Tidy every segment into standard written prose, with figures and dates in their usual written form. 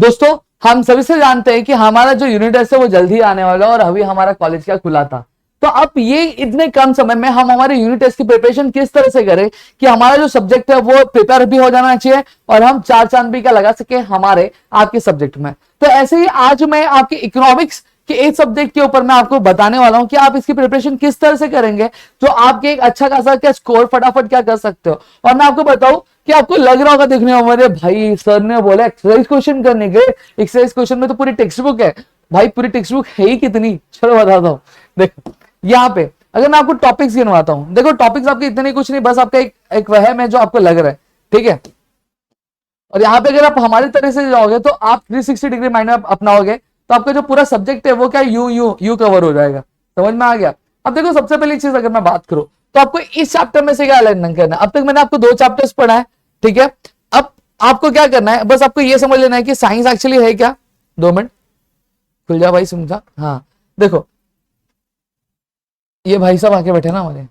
दोस्तों, हम सभी से जानते हैं कि हमारा जो यूनिट टेस्ट है वो जल्दी आने वाला है और अभी हमारा कॉलेज का खुला था। तो अब ये इतने कम समय में हम हमारे यूनिट टेस्ट की प्रिपरेशन किस तरह से करें कि हमारा जो सब्जेक्ट है वो प्रिपेयर भी हो जाना चाहिए और हम चार चांद भी क्या लगा सके हमारे आपके सब्जेक्ट में। तो ऐसे ही आज मैं आपके इकोनॉमिक्स कि एक सब्जेक्ट के ऊपर मैं आपको बताने वाला हूं कि आप इसकी प्रिपरेशन किस तरह से करेंगे जो आपके एक अच्छा खासा क्या स्कोर फटाफट क्या कर सकते हो। और मैं आपको बताऊं कि आपको लग रहा होगा देखने में, मेरे भाई सर ने बोला एक्सरसाइज क्वेश्चन करने के, एक्सरसाइज क्वेश्चन में तो पूरी टेक्स्ट बुक है। भाई पूरी टेक्स्ट बुक है ही कितनी, चलो बताता हूँ। देखो यहाँ पे अगर मैं आपको टॉपिक्स गिनवाता हूँ, देखो टॉपिक्स आपके इतने कुछ नहीं, बस आपका एक वहम है जो आपको लग रहा है, ठीक है। और यहाँ पे अगर आप हमारी तरह से जाओगे तो आप 360 डिग्री माइंड में अपनाओगे तो आपका जो पूरा सब्जेक्ट है वो क्या यू कवर हो जाएगा। समझ में आ गया। अब देखो सबसे पहली चीज अगर मैं बात करूं तो आपको इस चैप्टर में से क्या अलाइनमेंट करना है। अब तक मैंने आपको 2 चैप्टर्स पढ़ा है, ठीक है। अब आपको क्या करना है, बस आपको ये समझ लेना है कि साइंस एक्चुअली है क्या। 2 मिनट खुल जा भाई, समझा। हाँ देखो ये भाई साहब आके बैठे ना हमारे।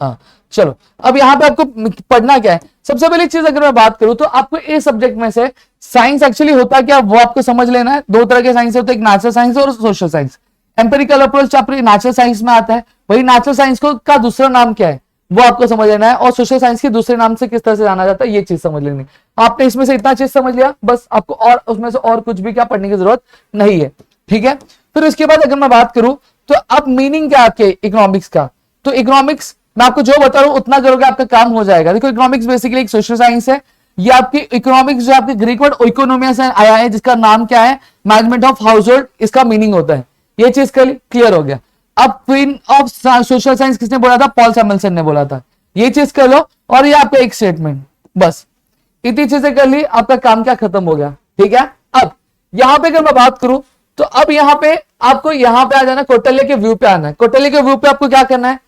हाँ चलो, अब यहाँ पे आपको पढ़ना क्या है। सबसे पहली चीज अगर मैं बात करूं तो आपको इस सब्जेक्ट में से साइंस एक्चुअली होता क्या वो आपको समझ लेना है। 2 तरह के साइंस होते हैं, एक नेचुरल साइंस और सोशल साइंस। एम्पेरिकल अप्रोच आपके नेचुरल साइंस में आता है, वही नेचुरल साइंस को का दूसरा नाम क्या है वो आपको समझ लेना है, और सोशल साइंस के दूसरे नाम से किस तरह से जाना जाता है ये चीज समझ लेनी। आपने इसमें से इतना चीज समझ लिया, बस आपको और उसमें से और कुछ भी क्या पढ़ने की जरूरत नहीं है, ठीक है। फिर उसके बाद अगर मैं बात करूं तो अब मीनिंग क्या आपके इकोनॉमिक्स का, तो इकोनॉमिक्स मैं आपको जो बता रहा हूं उतना करोगे आपका काम हो जाएगा। देखो इकोनॉमिक्स बेसिकली एक सोशल साइंस है। ये आपकी इकोनॉमिक्स जो आपके ग्रीक वर्ड इकोनोमिया से आया है जिसका नाम क्या है, मैनेजमेंट ऑफ हाउस होल्ड, इसका मीनिंग होता है। ये चीज क्लियर हो गया। अब क्वीन ऑफ सोशल साइंस किसने बोला था, पॉल सैमुएल्सन ने बोला था। ये चीज कर लो और ये आपका एक स्टेटमेंट, बस इतनी चीजें कर ली, आपका काम क्या खत्म हो गया, ठीक है। अब यहां पे अगर मैं बात करूं तो अब यहां पे आपको यहां पे आ जाना, कौटिल्य के व्यू पे आना है। कौटिल्य के व्यू पे आपको क्या करना है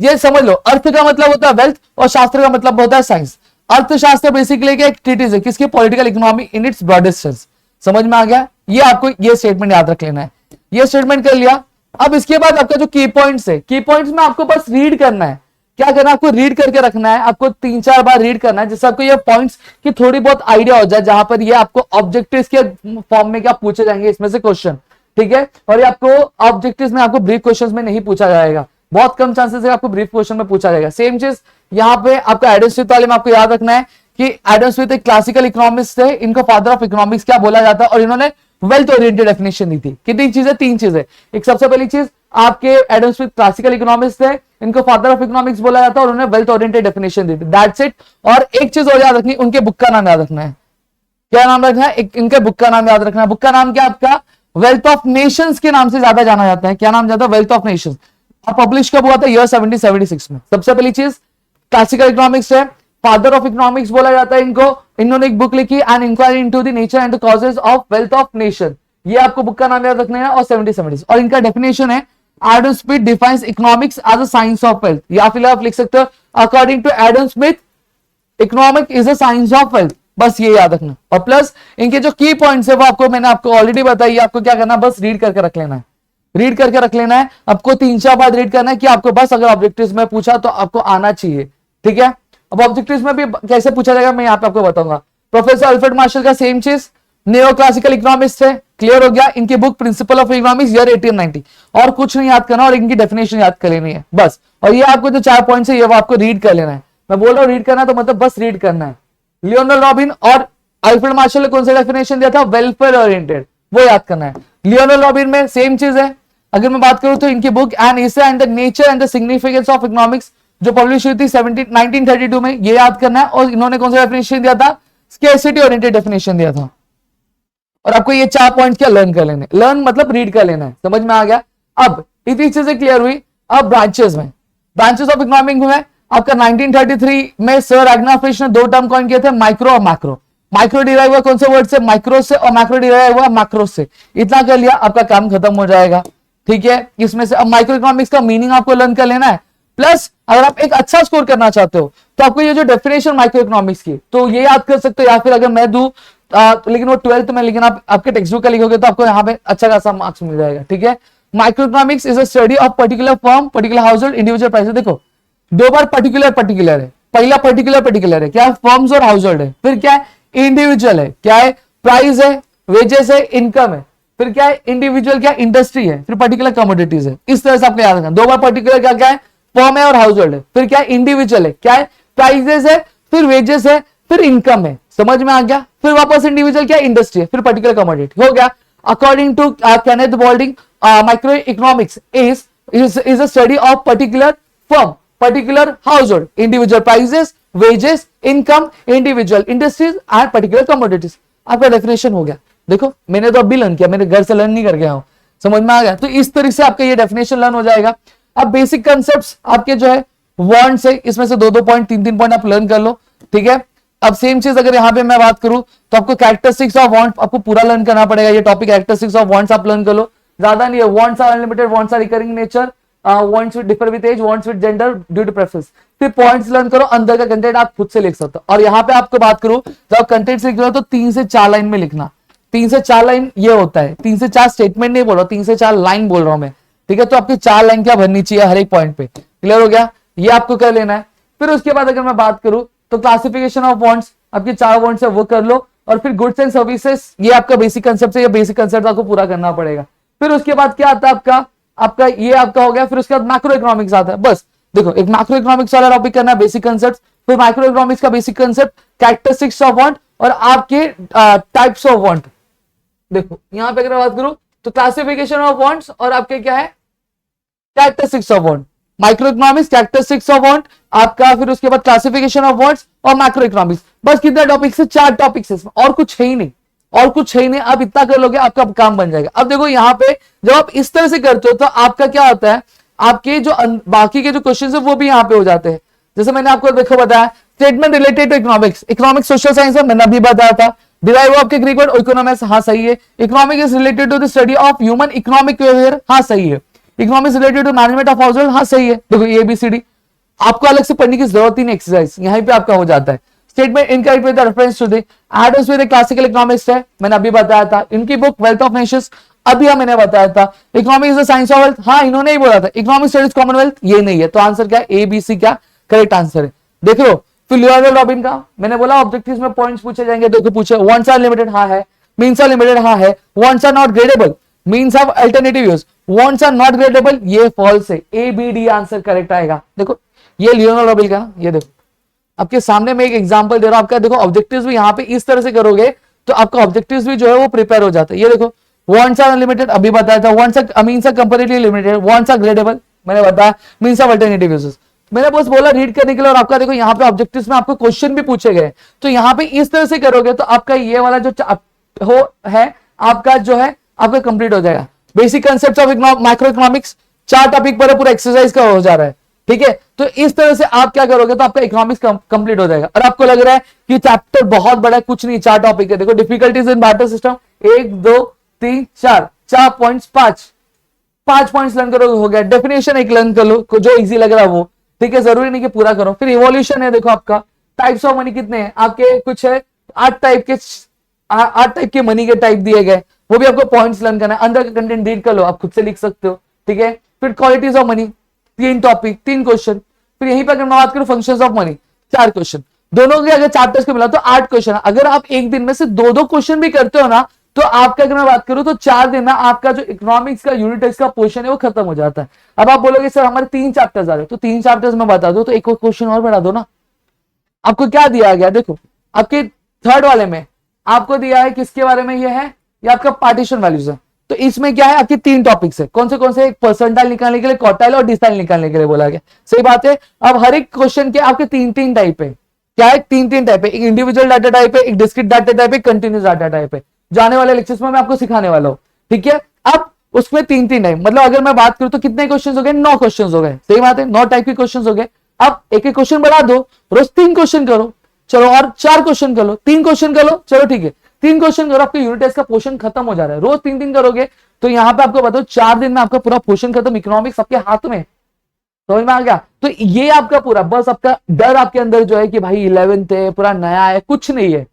ये समझ लो। अर्थ का मतलब होता है वेल्थ और शास्त्र का मतलब होता है साइंस। अर्थशास्त्र बेसिकली एक ट्रीटिज है किसकी, political economy in its broadest sense. समझ में आ गया। ये आपको ये स्टेटमेंट याद रख लेना है। ये स्टेटमेंट कर लिया। अब इसके बाद आपका जो की पॉइंट्स है, की पॉइंट्स में आपको बस रीड करना है। क्या करना है, आपको रीड करके रखना है, आपको 3-4 बार रीड करना है जिससे आपको ये पॉइंट्स की थोड़ी बहुत आइडिया हो जाए, जहां पर ये आपको ऑब्जेक्टिव्स के फॉर्म में क्या पूछे जाएंगे इसमें से क्वेश्चन, ठीक है। और ये आपको ऑब्जेक्टिव्स में आपको ब्रीफ क्वेश्चंस में नहीं पूछा जाएगा, बहुत कम चांसेस है आपको ब्रीफ क्वेश्चन में पूछा जाएगा। सेम चीज यहाँ पे आपका एडम स्मिथ वाले में आपको याद रखना है कि एडम स्मिथ एक क्लासिकल इकोनॉमिस्ट थे, इनको फादर ऑफ इकोनॉमिक्स क्या बोला जाता है, और इन्होंने वेल्थ ओरिएंटेड डेफिनेशन दी थी। कितनी चीजें, 3 चीजें। एक सबसे पहली चीज आपके एडम स्मिथ क्लासिकल इकोनॉमिस्ट थे, इनको फादर ऑफ इकोनॉमिक्स बोला जाता है और उन्होंने वेल्थ ओरिएंटेड डेफिनेशन दी थी। That's it. और एक चीज और याद रखनी, उनके बुक का नाम याद रखना है। क्या नाम रखना है, इनके बुक का नाम याद रखना है। बुक का नाम क्या आपका, वेल्थ ऑफ नेशंस के नाम से ज्यादा जाना जाता है। क्या नाम जाता है, वेल्थ ऑफ नेशंस। पब्लिश कब हुआ था, ईयर 1776 में। सबसे पहली चीज क्लासिकल इकोनॉमिक्स है, फादर ऑफ इकोनॉमिक्स बोला जाता है इनको। इन्होंने एक बुक लिखी, an inquiry into the nature and the causes of wealth of nation. ये आपको बुक का नाम याद रखना है। और 1770 और इनका डेफिनेशन है, Adam Smith defines economics as a science of wealth, या फिर आप लिख सकते हो according to Adam Smith economic is a science of wealth. बस ये याद रखना। और प्लस इनके जो की पॉइंट्स है वो आपको मैंने आपको ऑलरेडी बताई, आपको क्या करना, बस रीड करके रख लेना है। रीड करके रख लेना है, आपको 3-4 बार रीड करना है कि आपको बस अगर ऑब्जेक्टिव्स में पूछा तो आपको आना चाहिए, ठीक है। अब ऑब्जेक्टिव्स में भी कैसे पूछा जाएगा मैं यहाँ पे आपको बताऊंगा। प्रोफेसर अल्फ्रेड मार्शल का सेम चीज, नियो क्लासिकल इकोनॉमिस्ट है, क्लियर हो गया। इनकी book principle of economics year 1890, और कुछ नहीं याद करना और इनकी डेफिनेशन याद कर लेनी है बस। और ये आपको जो 4 पॉइंट्स है ये वो आपको रीड कर लेना है। मैं बोल रहा हूँ रीड करना है तो मतलब बस रीड करना है। लियोनल रॉबिन और अल्फ्रेड मार्शल ने कौन सा डेफिनेशन दिया था, वेलफेयर ओरिएंटेड, वो याद करना है। लियोनल रॉबिन में सेम चीज है। अगर मैं बात करूं तो इनकी बुक एन इसे and the nature and the significance of economics जो पब्लिश हुई थी 1932 में, ये याद करना है। और इन्होंने कौन सा डेफिनेशन दिया था, स्कैरसिटी ओरिएंटेड डेफिनेशन दिया था। और आपको ये 4 पॉइंट क्या लर्न कर लेने, लर्न मतलब रीड कर लेना है। समझ में आ गया। अब इतनी चीजें क्लियर हुई। अब ब्रांचेस में, ब्रांचेस ऑफ इकोनॉमिक्स में आपका 1933 में सर रैग्नार फिश ने 2 टर्म कॉइन किए थे, माइक्रो और मैक्रो। माइक्रो डिराइव हुआ कौन से वर्ड से, माइक्रो से, और मैक्रो डिराइव हुआ मैक्रो से। इतना कर लिया आपका काम खत्म हो जाएगा, ठीक है। इसमें से अब माइक्रो इकोनॉमिक्स का मीनिंग आपको लर्न कर लेना है। प्लस अगर आप एक अच्छा स्कोर करना चाहते हो तो आपको ये जो डेफिनेशन माइक्रो इकोनॉमिक्स की तो ये याद कर सकते हो, या फिर अगर मैं दूं लेकिन वो 12th में, लेकिन आप आपके टेक्स्ट बुक का लिखोगे तो आपको यहाँ पे अच्छा खासा मार्क्स मिल जाएगा, ठीक है। Micro economics is a study of particular firm, particular house hold, individual prices. देखो 2 बार पर्टिकुलर है, पहला पर्टिकुलर है, क्या फर्म्स और हाउस होल्ड है, फिर क्या है इंडिविजुअल है, क्या है प्राइस है, वेजेस है, इनकम है, फिर क्या है इंडिविजुअल, क्या इंडस्ट्री है, फिर पर्टिकुलर कमोडिटीज है। इस तरह से आपको याद रखना। दो बार पर्टिकुलर क्या क्या है, फर्म है और हाउस होल्ड है, फिर क्या है इंडिविजुअल है, क्या है प्राइजेस है, फिर वेजेस है, फिर इनकम है। समझ में आ गया? फिर वापस इंडिविजुअल क्या इंडस्ट्री है, फिर पर्टिकुलर कमोडिटी हो गया। According to Kenneth Boulding, micro economics is a study of particular firm, particular household, individual prices, wages, income, individual industries and particular commodities। आपका डेफिनेशन हो गया। देखो मैंने तो अभी लर्न किया, मैंने घर से लर्न नहीं करके आया हूं। समझ में आ गया? तो इस तरह से आपका ये डेफिनेशन लर्न हो जाएगा। अब बेसिक कंसेप्ट्स आपके जो है वांट्स है, इसमें से 2-2 पॉइंट 3-3 पॉइंट आप लर्न कर लो, ठीक है। अब सेम चीज अगर यहां पे मैं बात करूं तो आपको कैरेक्टरिस्टिक्स ऑफ वांट आपको पूरा लर्न करना पड़ेगा। ये टॉपिक कैरेक्टरिस्टिक्स ऑफ वांट्स आप लर्न कर लो, ज्यादा नहीं है। Wants are unlimited, wants are recurring nature, wants with differ with age, wants with gender due to preference. फिर पॉइंट्स लर्न करो, अंदर का कंटेंट आप खुद से लिख सकते हो। और यहाँ पे आपको बात करूं जब आप कंटेंट लिख रहे हो तो 3 से 4 लाइन में लिखना। 3 से 4 लाइन ये होता है, 3 से 4 स्टेटमेंट नहीं बोल रहा, 3 से 4 लाइन बोल रहा हूं मैं, ठीक है। तो आपकी 4 लाइन क्या भरनी चाहिए हर एक पॉइंट पे। क्लियर हो गया? ये आपको कर लेना है। फिर उसके बाद अगर मैं बात करूं तो क्लासिफिकेशन ऑफ वांट्स, आपके 4 वांट्स है वो कर लो। और फिर गुड्स एंड सर्विसेज, ये आपका बेसिक कंसेप्ट है, ये बेसिक कंसेप्ट आपको पूरा करना पड़ेगा। फिर उसके बाद क्या आता है आपका ये आपका हो गया। फिर उसके बाद मैक्रो इकोनॉमिक्स आता है। बस देखो एक मैक्रो इकोनॉमिक्स वाला टॉपिक करना है, बेसिक कंसेप्ट, फिर माइक्रो इकोनॉमिक्स का basic concept, characteristics of want और आपके टाइप्स ऑफ वांट। देखो यहां पे अगर बात करूं तो क्लासिफिकेशन ऑफ वांट्स और आपके क्या है characteristics of want, micro economics, characteristics of want आपका, फिर उसके बाद क्लासिफिकेशन ऑफ वांट्स और मैक्रो इकोनॉमिक्स। बस कितने टॉपिक्स है? 4 टॉपिक्स है, और कुछ है ही नहीं, और कुछ है ही नहीं। आप इतना कर लोगे आपका काम बन जाएगा। अब देखो यहाँ पे जब आप इस तरह से करते हो तो आपका क्या होता है, आपके जो बाकी के जो क्वेश्चन है वो भी यहाँ पे हो जाते हैं। जैसे मैंने आपको देखो बताया statement related to economics, economics social science है, मैंने अभी बताया था। डिराइव आपके ग्रीक वर्ड इकोनॉमिक्स, हाँ सही है। Economic is related to the study of human economic behaviour, हाँ सही है। Economics related to management of household, हाँ सही है। देखो ABCD आपको अलग से पढ़ने की जरूरत ही नहीं, एक्सरसाइज यहीं पे आपका हो जाता है। Statement incorrect with reference to the Adams with classical economics है, मैंने अभी बताया था। इनकी बुक वेल्थ ऑफ नेशंस अभी मैंने बताया था। Economics is the science of wealth, हाँ इन्होंने ही बोला था। इकोनॉमिक स्टडीज कॉमनवेल्थ, ये नहीं है। तो आंसर क्या है? ABC क्या करेक्ट आंसर है। देख लो फिर लियोनार्डो रॉबिन का मैंने बोला ऑब्जेक्टिव्स में पॉइंट्स पूछे जाएंगे। देखो पूछे वांट्स आर लिमिटेड, हाँ है। मीन्स आर लिमिटेड, हाँ है। Wants are not gradable, means of alternative use, wants are not gradable, ये फॉल्स है। ABD आंसर करेक्ट आएगा। देखो ये लियोनार्डो रॉबिन का, ये देखो आपके सामने मैं एक एग्जांपल दे रहा हूं आपका। देखो ऑब्जेक्टिव्स भी यहाँ पे इस तरह से करोगे तो आपका ऑब्जेक्टिव्स भी जो है वो प्रिपेयर हो जाता है। ये देखो वांट्स आर अनलिमिटेड अभी बताया था, wants are means are comparatively limited, wants are gradable मैंने बताया, मींस ऑफ अल्टरनेटिव यूजेस मैंने बस बोला रीड करने के लिए। और आपका देखो यहाँ पे ऑब्जेक्टिव्स में आपको क्वेश्चन भी पूछे गए, तो यहाँ पे इस तरह से करोगे तो आपका ये वाला जो हो है आपका जो है आपका कंप्लीट हो जाएगा। Basic concept of micro economics 4 topic पर पूरा एक्सरसाइज का हो जा रहा है, ठीक है। तो इस तरह से आप क्या करोगे तो आपका इकोनॉमिक्स कंप्लीट हो जाएगा। और आपको लग रहा है कि चैप्टर बहुत बड़ा है, कुछ नहीं, 4 टॉपिक है। देखो difficulties in barter system 1 2 3 4 4 points 5 points learn करोगे हो गया। डेफिनेशन एक लर्न कर लो जो इजी लग रहा है वो, ठीक है, जरूरी नहीं कि पूरा करो। फिर इवोल्यूशन है, देखो आपका टाइप्स ऑफ मनी कितने हैं आपके, कुछ है 8 टाइप के मनी के टाइप दिए गए, वो भी आपको पॉइंट्स लर्न करना है। अंदर का कंटेंट रीड कर लो, आप खुद से लिख सकते हो, ठीक है। फिर qualities of money 3 topic 3 question. फिर यहीं पर अगर मैं बात करूं फंक्शंस ऑफ मनी 4 क्वेश्चन। दोनों के अगर चैप्टर्स को मिला तो 8 क्वेश्चन। अगर आप एक दिन में से 2-2 क्वेश्चन भी करते हो ना तो आपका अगर मैं बात करूं तो 4 दिन में आपका जो इकोनॉमिक्स का यूनिट टेस्ट का पोर्शन है वो खत्म हो जाता है। अब आप बोलोगे सर हमारे 3 चैप्टर्स आ रहे, तो 3 चैप्टर्स में बता दो तो एक क्वेश्चन और बढ़ा दो ना। आपको क्या दिया गया, देखो आपके 3rd वाले में आपको दिया है किसके बारे में, ये है ये आपका पार्टीशन वैल्यूज है। तो इसमें क्या है आपके 3 टॉपिक्स है, कौन से एक परसेंटाइल निकालने के लिए, क्वार्टाइल और डिसाइल निकालने के लिए बोला गया। सही बात है। अब हर एक क्वेश्चन के आपके 3 टाइप है, क्या है 3 टाइप है, एक इंडिविजुअल डाटा टाइप है, एक डिस्क्रीट डाटा टाइप है, कंटिन्यूस डाटा टाइप है। जाने वाले लेक्चर्स में मैं आपको सिखाने वाला हूं, ठीक है। अब उसमें 3 टाइप, मतलब अगर मैं बात करूं तो कितने क्वेश्चन हो गए, 9 क्वेश्चन हो गए। सही बात है, 9 टाइप के क्वेश्चन हो गए। अब एक क्वेश्चन बढ़ा दो, रोज 3 क्वेश्चन करो, चलो और 4 क्वेश्चन कर लो, 3 क्वेश्चन कर लो, चलो ठीक है 3 क्वेश्चन करो, आपके यूनिट टेस्ट का पोर्शन खत्म हो जा रहा है। रोज 3 करोगे तो यहाँ पे आपको बताओ 4 दिन में आपका पूरा पोर्शन खत्म, इकोनॉमिक्स आपके हाथ में। समझ में आ गया। तो ये आपका पूरा बस आपका डर आपके अंदर जो है कि भाई 11th है पूरा नया है, कुछ नहीं है।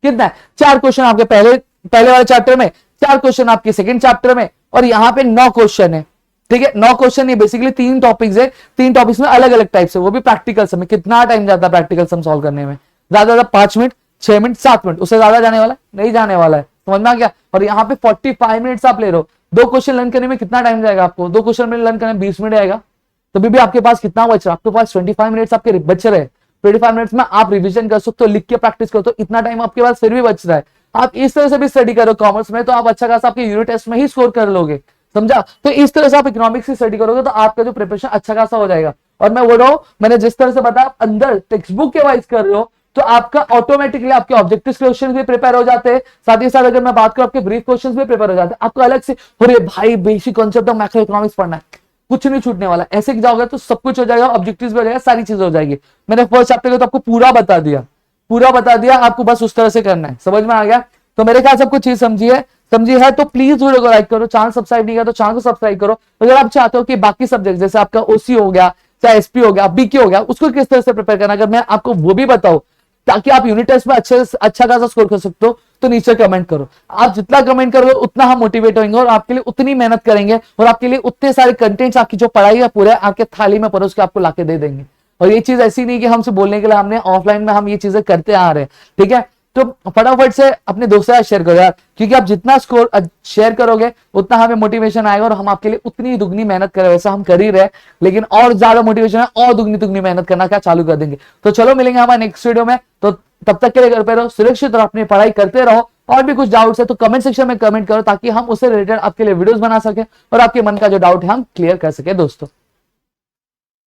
कितना है 4 क्वेश्चन आपके पहले वाले चैप्टर में, 4 क्वेश्चन आपके सेकंड चैप्टर में, और यहाँ पे 9 क्वेश्चन है, ठीक है। 9 क्वेश्चन ये बेसिकली 3 टॉपिक्स है, 3 टॉपिक्स में अलग अलग टाइप से, वो भी प्रैक्टिकल समय। कितना टाइम जाता है प्रैक्टिकल सम सॉल्व करने में, ज्यादा 5 मिनट 6 मिनट 7 मिनट, उससे ज्यादा जाने वाला नहीं जाने वाला है। समझ में आ गया। और यहाँ पे 45 मिनट्स आप ले रहे हो, 2 क्वेश्चन लर्न करने में कितना टाइम जाएगा आपको, 2 क्वेश्चन में लर्न करने में 20 मिनट आएगा, तभी भी आपके पास कितना बच रहा है, आपके पास 25 मिनट्स आपके बच रहे हैं। 25 मिनट्स में आप रिवीजन कर सकते हो, लिख के प्रैक्टिस करो, तो इतना टाइम आपके पास फिर भी बच रहा है। आप इस तरह से भी स्टडी करो कॉमर्स में, तो आप अच्छा खासा आपके यूनिट टेस्ट में ही स्कोर कर लोगे, समझा। तो इस तरह से आप इकोनॉमिक्स की स्टडी करोगे तो आपका जो प्रिपरेशन अच्छा खासा हो जाएगा। और मैं बोल रहा हूं, मैंने जिस तरह से बताया, आप अंदर टेक्स्ट बुक के वाइज कर रहे हो तो आपका ऑटोमेटिकली आपके ऑब्जेक्टिव क्वेश्चन भी प्रिपेयर हो जाते हैं, साथ ही साथ अगर मैं बात करूं आपके ब्रीफ क्वेश्चन भी प्रिपेयर हो जाते हैं। आपको अलग से अरे भाई basic concept of macro economics पढ़ना है, कुछ नहीं छूटने वाला, ऐसे जाओगे तो सब कुछ हो जाएगा, ऑब्जेक्टिव्स भी हो जाएगा, सारी चीजें हो जाएगी। मैंने फर्स्ट चैप्टर को तो आपको पूरा बता दिया, आपको बस उस तरह से करना है, समझ में आ गया। तो मेरे ख्याल से आपको चीज समझी है तो प्लीज वीडियो को लाइक करो, चैनल सब्सक्राइब नहीं किया तो चैनल को सब्सक्राइब करो। अगर आप चाहते हो कि बाकी सब्जेक्ट जैसे आपका ओसी हो गया, चाहे एसपी हो गया, बीके हो गया, उसको किस तरह से प्रिपेयर करना, अगर मैं आपको वो भी बताऊं ताकि आप यूनिट टेस्ट में अच्छा खासा स्कोर कर सकते हो, तो नीचे कमेंट करो। आप जितना कमेंट करोगे उतना हम मोटिवेट होंगे और आपके लिए उतनी मेहनत करेंगे और आपके लिए उतने सारे कंटेंट्स, आपकी जो पढ़ाई है पूरे आपके थाली में परोस के आपको लाके दे देंगे। और ये चीज ऐसी नहीं कि हमसे बोलने के लिए, हमने ऑफलाइन में हम ये चीजें करते आ रहे हैं, ठीक है। तो फटाफट से अपने दोस्तों से शेयर करो यार, क्योंकि आप जितना स्कोर शेयर करोगे उतना हमें मोटिवेशन आएगा और हम आपके लिए उतनी दुगनी मेहनत करें। वैसा हम कर ही रहे, लेकिन और ज्यादा मोटिवेशन है, और दुगनी मेहनत करना क्या चालू कर देंगे। तो चलो मिलेंगे हमारे नेक्स्ट वीडियो में, तो तब तक के लिए घर पे रहो, सुरक्षित रहो, अपनी पढ़ाई करते रहो। और भी कुछ डाउट्स है तो कमेंट सेक्शन में कमेंट करो, ताकि हम उससे रिलेटेड आपके लिए वीडियोस बना सके और आपके मन का जो डाउट है हम क्लियर कर सके दोस्तों।